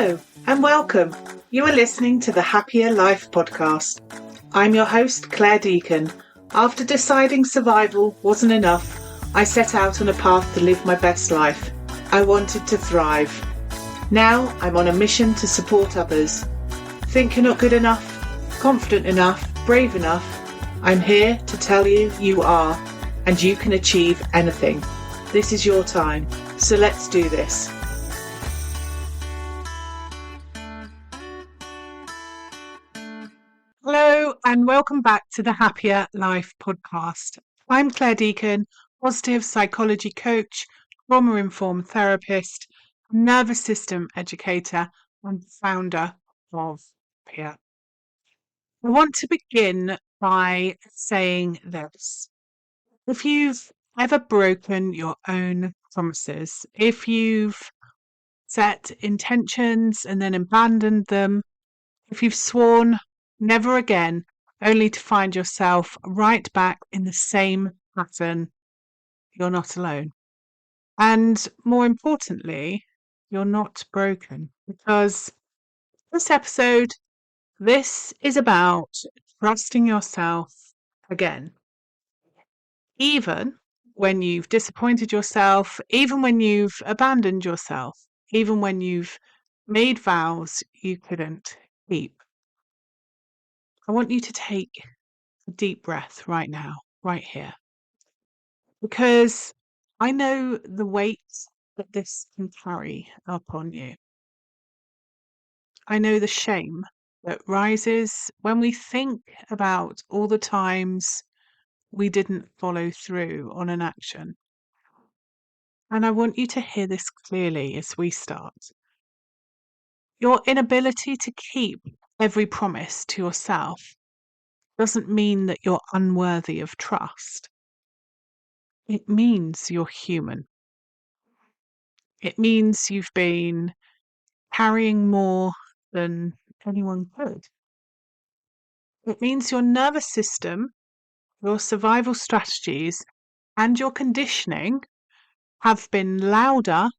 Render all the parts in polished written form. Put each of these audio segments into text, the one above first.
Hello and welcome. You are listening to the Happya Life Podcast. I'm your host, Clare Deacon. After deciding survival wasn't enough, I set out on a path to live my best life. I wanted to thrive. Now I'm on a mission to support others. Think you're not good enough, confident enough, brave enough? I'm here to tell you you are, and you can achieve anything. This is your time, so let's do this. Hello and welcome back to the Happya Life Podcast. I'm Clare Deacon, positive psychology coach, trauma-informed therapist, nervous system educator and founder of Happya. I want to begin by saying this. If you've ever broken your own promises, if you've set intentions and then abandoned them, if you've sworn never again, only to find yourself right back in the same pattern, you're not alone. And more importantly, you're not broken, because this episode, this is about trusting yourself again. Even when you've disappointed yourself, even when you've abandoned yourself, even when you've made vows you couldn't keep. I want you to take a deep breath right now, right here, because I know the weight that this can carry upon you. I know the shame that rises when we think about all the times we didn't follow through on an action. And I want you to hear this clearly as we start. Your inability to keep every promise to yourself doesn't mean that you're unworthy of trust. It means you're human. It means you've been carrying more than anyone could. It means your nervous system, your survival strategies, and your conditioning have been louder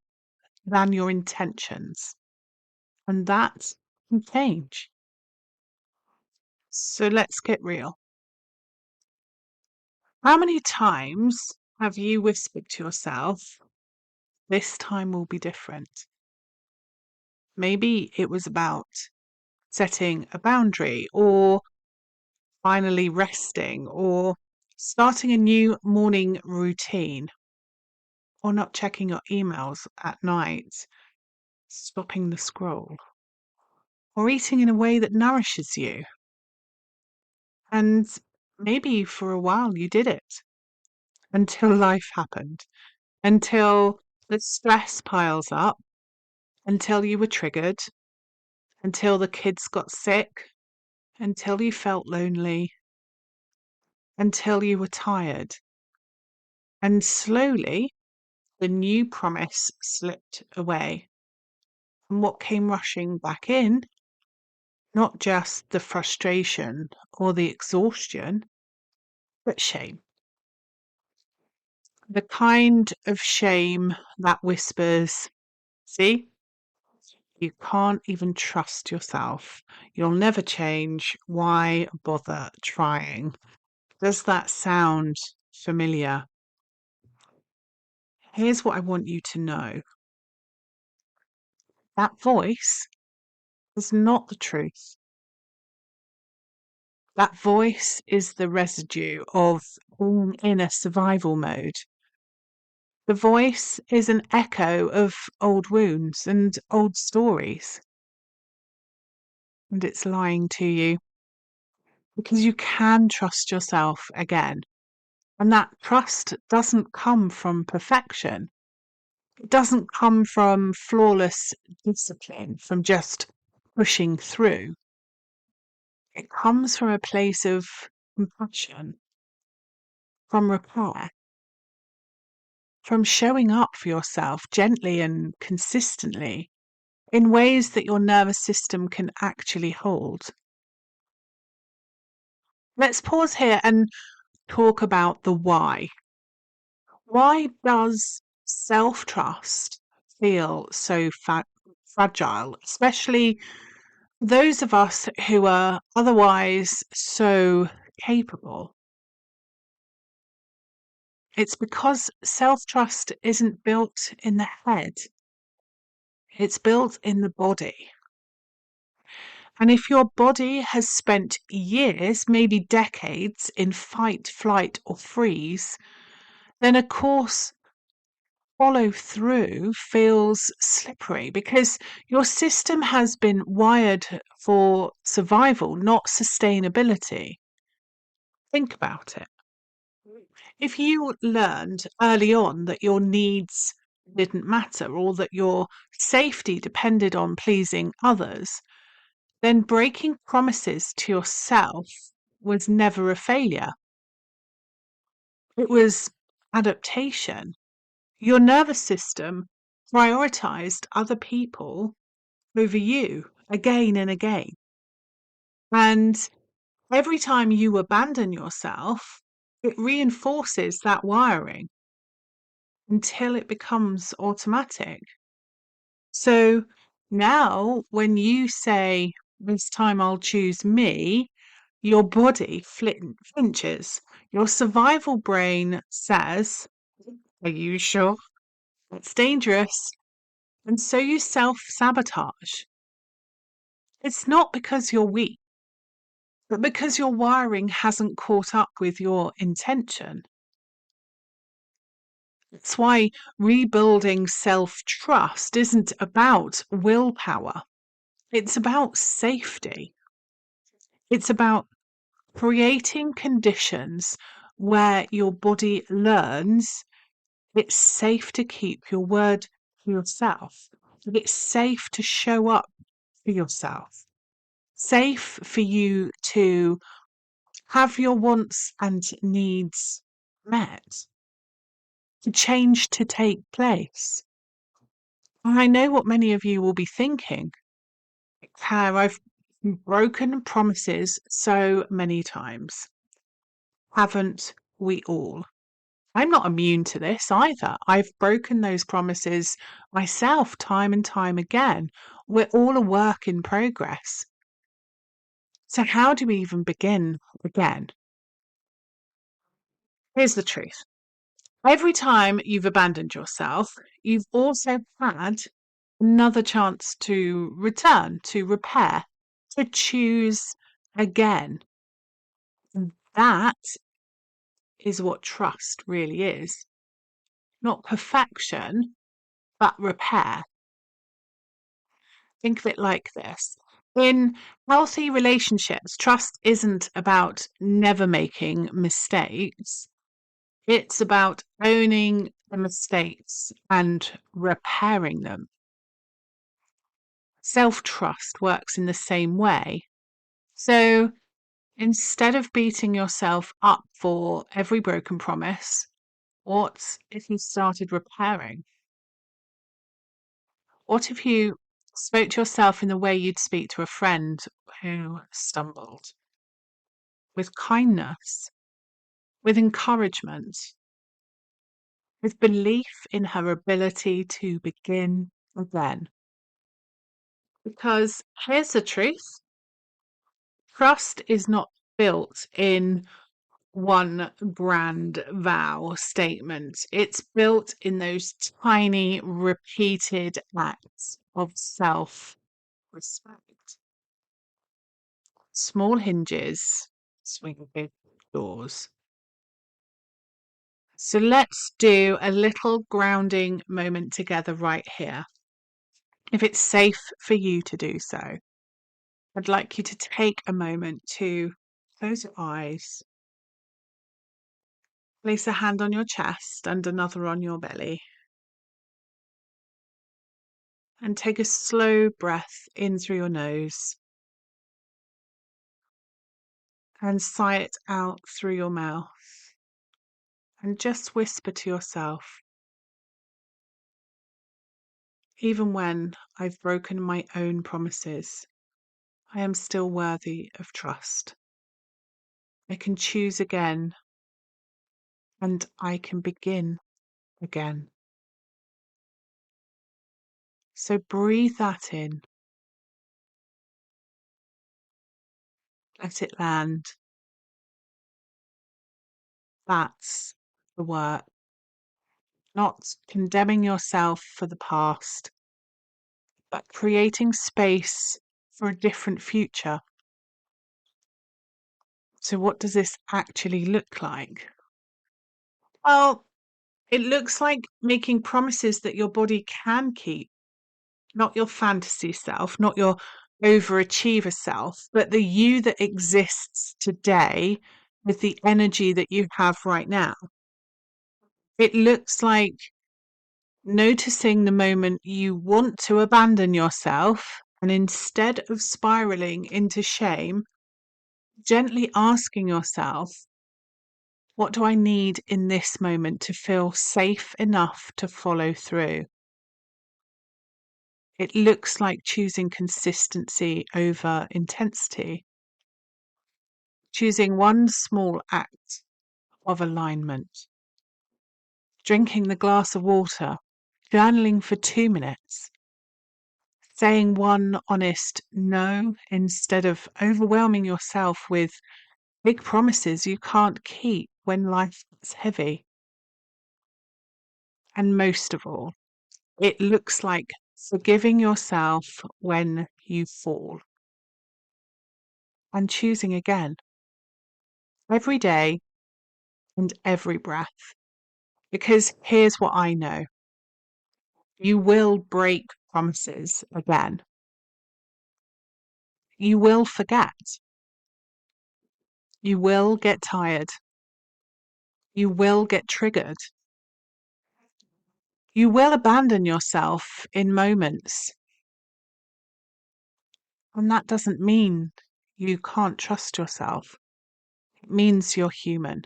than your intentions. And that can change. So let's get real. How many times have you whispered to yourself, this time will be different? Maybe it was about setting a boundary, or finally resting, or starting a new morning routine, or not checking your emails at night, stopping the scroll, or eating in a way that nourishes you. And maybe for a while you did it until life happened, until the stress piles up, until you were triggered, until the kids got sick, until you felt lonely, until you were tired. And slowly, the new promise slipped away. And what came rushing back in, not just the frustration or the exhaustion, but shame. The kind of shame that whispers, see, you can't even trust yourself. You'll never change. Why bother trying? Does that sound familiar? Here's what I want you to know. That voice is not the truth. That voice is the residue of being in a survival mode. The voice is an echo of old wounds and old stories. And it's lying to you, because you can trust yourself again. And that trust doesn't come from perfection. It doesn't come from flawless discipline, from just pushing through. It comes from a place of compassion, from repair, from showing up for yourself gently and consistently in ways that your nervous system can actually hold. Let's pause here and talk about the why. Why does self-trust feel so fragile, especially those of us who are otherwise so capable. It's because self-trust isn't built in the head, it's built in the body. And if your body has spent years, maybe decades, in fight, flight, or freeze, then of course follow through feels slippery because your system has been wired for survival, not sustainability. Think about it. If you learned early on that your needs didn't matter or that your safety depended on pleasing others, then breaking promises to yourself was never a failure. It was adaptation. Your nervous system prioritized other people over you again and again. And every time you abandon yourself, it reinforces that wiring until it becomes automatic. So now, when you say, this time I'll choose me, your body flinches. Your survival brain says, are you sure? It's dangerous. And so you self-sabotage. It's not because you're weak, but because your wiring hasn't caught up with your intention. That's why rebuilding self-trust isn't about willpower. It's about safety. It's about creating conditions where your body learns it's safe to keep your word to yourself. It's safe to show up for yourself. Safe for you to have your wants and needs met, to change to take place. And I know what many of you will be thinking. How I've broken promises so many times. Haven't we all? I'm not immune to this either. I've broken those promises myself time and time again. We're all a work in progress. So how do we even begin again? Here's the truth. Every time you've abandoned yourself, you've also had another chance to return, to repair, to choose again. And that is what trust really is. Not perfection, but repair. Think of it like this. In healthy relationships, trust isn't about never making mistakes. It's about owning the mistakes and repairing them. Self-trust works in the same way. So instead of beating yourself up for every broken promise, what if you started repairing? What if you spoke to yourself in the way you'd speak to a friend who stumbled? With kindness, with encouragement, with belief in her ability to begin again. Because here's the truth. Trust is not built in one grand vow statement. It's built in those tiny, repeated acts of self-respect. Small hinges swing big doors. So let's do a little grounding moment together right here. If it's safe for you to do so, I'd like you to take a moment to close your eyes, place a hand on your chest and another on your belly, and take a slow breath in through your nose and sigh it out through your mouth. And just whisper to yourself, even when I've broken my own promises, I am still worthy of trust. I can choose again, and I can begin again. So breathe that in. Let it land. That's the work. Not condemning yourself for the past, but creating space for a different future. So what does this actually look like? Well, it looks like making promises that your body can keep, not your fantasy self, not your overachiever self, but the you that exists today with the energy that you have right now. It looks like noticing the moment you want to abandon yourself, and instead of spiraling into shame, gently asking yourself, what do I need in this moment to feel safe enough to follow through? It looks like choosing consistency over intensity, choosing one small act of alignment, drinking the glass of water, journaling for 2 minutes, saying one honest no instead of overwhelming yourself with big promises you can't keep when life gets heavy. And most of all, it looks like forgiving yourself when you fall and choosing again every day and every breath. Because here's what I know: you will break promises again. You will forget. You will get tired. You will get triggered. You will abandon yourself in moments. And that doesn't mean you can't trust yourself. It means you're human.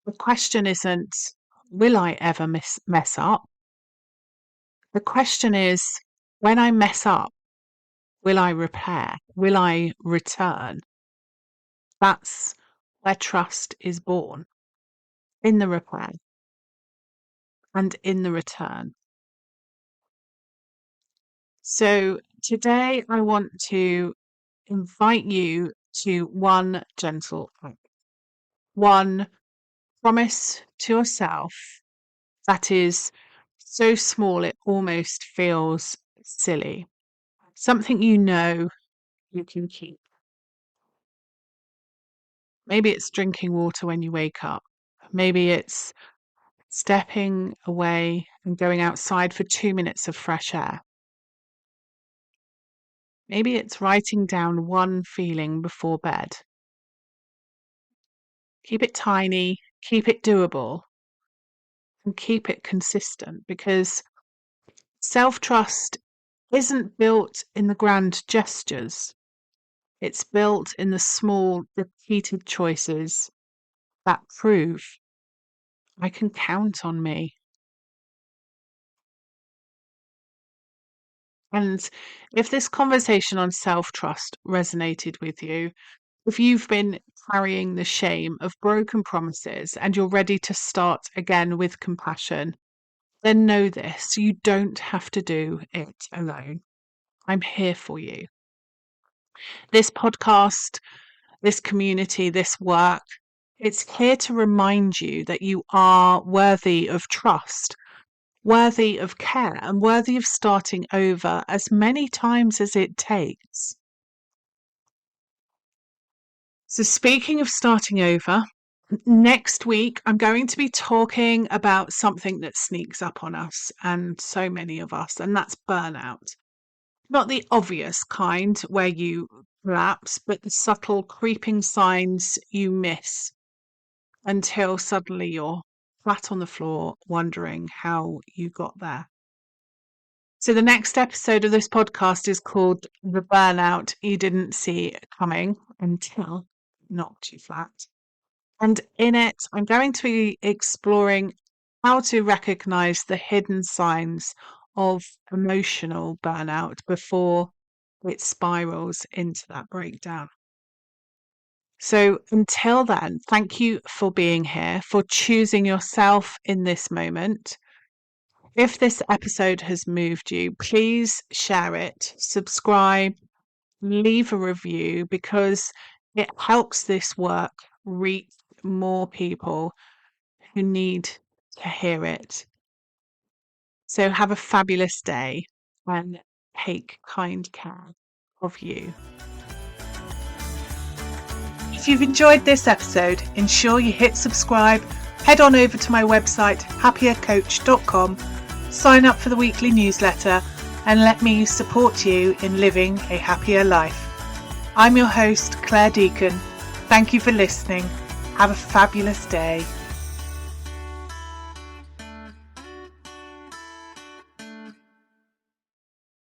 The question isn't, will I ever mess up? The question is, when I mess up, will I repair? Will I return? That's where trust is born, in the repair and in the return. So today I want to invite you to one gentle act, one promise to yourself that is so small it almost feels silly. Something you know you can keep. Maybe it's drinking water when you wake up. Maybe it's stepping away and going outside for 2 minutes of fresh air. Maybe it's writing down one feeling before bed. Keep it tiny, keep it doable, and keep it consistent, because self-trust isn't built in the grand gestures. It's built in the small, repeated choices that prove I can count on me. And if this conversation on self-trust resonated with you, if you've been carrying the shame of broken promises and you're ready to start again with compassion, then know this: you don't have to do it alone. I'm here for you. This podcast, this community, this work, it's here to remind you that you are worthy of trust, worthy of care, and worthy of starting over as many times as it takes. So, speaking of starting over, next week I'm going to be talking about something that sneaks up on us, and so many of us, and that's burnout. Not the obvious kind where you collapse, but the subtle creeping signs you miss until suddenly you're flat on the floor wondering how you got there. So the next episode of this podcast is called The Burnout You Didn't See Coming Until Knocked You Flat. And in it, I'm going to be exploring how to recognize the hidden signs of emotional burnout before it spirals into that breakdown. So until then, thank you for being here, for choosing yourself in this moment. If this episode has moved you, please share it, subscribe, leave a review, because it helps this work reach more people who need to hear it. So have a fabulous day and take kind care of you. If you've enjoyed this episode, ensure you hit subscribe, head on over to my website happiercoach.com, sign up for the weekly newsletter, and let me support you in living a happier life. I'm your host, Clare Deacon. Thank you for listening. Have a fabulous day.